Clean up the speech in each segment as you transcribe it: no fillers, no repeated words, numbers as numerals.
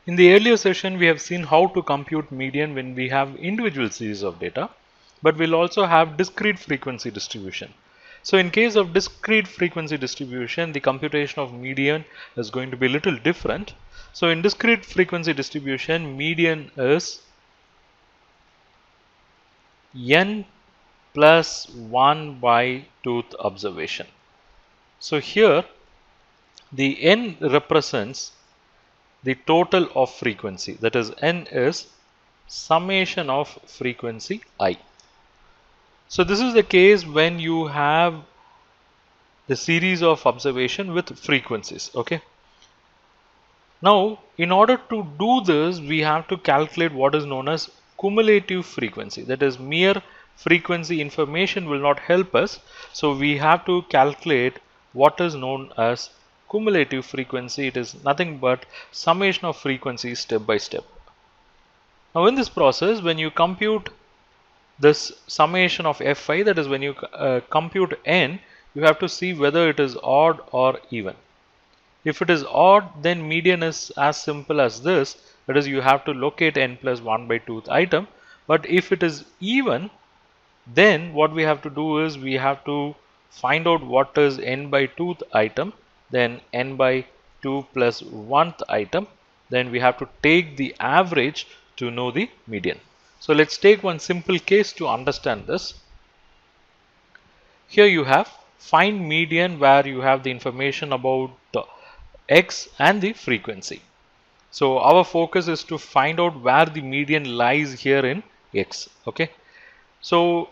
In the earlier session, we have seen how to compute median when we have individual series of data, but we'll also have discrete frequency distribution. So in case of discrete frequency distribution, the computation of median is going to be a little different. So in discrete frequency distribution, median is n plus 1 by tooth observation. So here the n represents the total of frequency, that is n is summation of frequency I. So this is the case when you have the series of observation with frequencies. Okay. Now in order to do this, we have to calculate what is known as cumulative frequency. That is, mere frequency information will not help us. So we have to calculate what is known as cumulative frequency. It is nothing but summation of frequencies step by step. Now in this process, when you compute this summation of fi, that is when you compute n, you have to see whether it is odd or even. If it is odd, then median is as simple as this, that is you have to locate n plus 1 by tooth item. But if it is even, then what we have to do is we have to find out what is n by tooth item, then n by 2 plus 1th item, then we have to take the average to know the median. So let's take one simple case to understand this. Here you have find median, where you have the information about x and the frequency. So our focus is to find out where the median lies here in x. Okay. So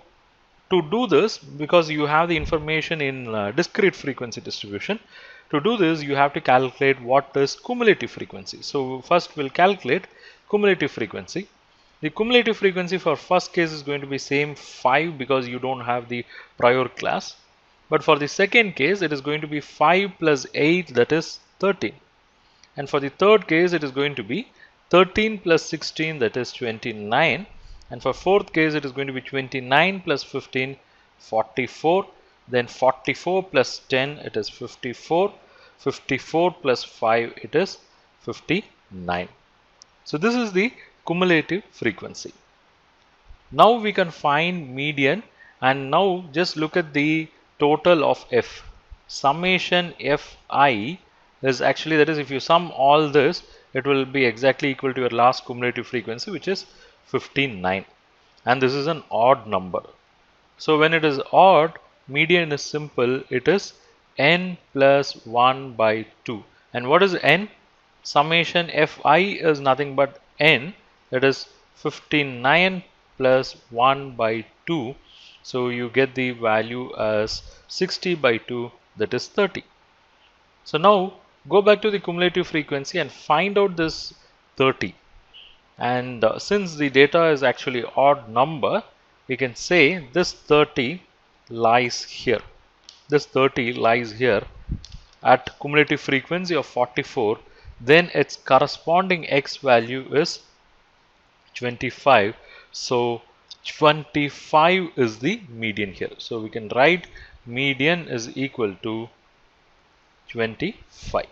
to do this, because you have the information in discrete frequency distribution, to do this you have to calculate what is cumulative frequency. So first we'll calculate cumulative frequency. The cumulative frequency for first case is going to be same 5, because you don't have the prior class. But for the second case, it is going to be 5 plus 8, that is 13. And for the third case, it is going to be 13 plus 16, that is 29. And for fourth case, it is going to be 29 plus 15, 44. Then 44 plus 10, it is 54. 54 plus 5, it is 59. So this is the cumulative frequency. Now we can find median, and now just look at the total of f. Summation fi is actually, that is, if you sum all this, it will be exactly equal to your last cumulative frequency, which is 59. And this is an odd number. So when it is odd, median is simple. It is n plus 1 by 2. And what is n? Summation fi is nothing but n, that is 59 plus 1 by 2. So you get the value as 60 by 2, that is 30. So now go back to the cumulative frequency and find out this 30. And since the data is actually odd number, we can say this 30 lies here. This 30 lies here at cumulative frequency of 44. Then its corresponding x value is 25. So 25 is the median here. So we can write median is equal to 25.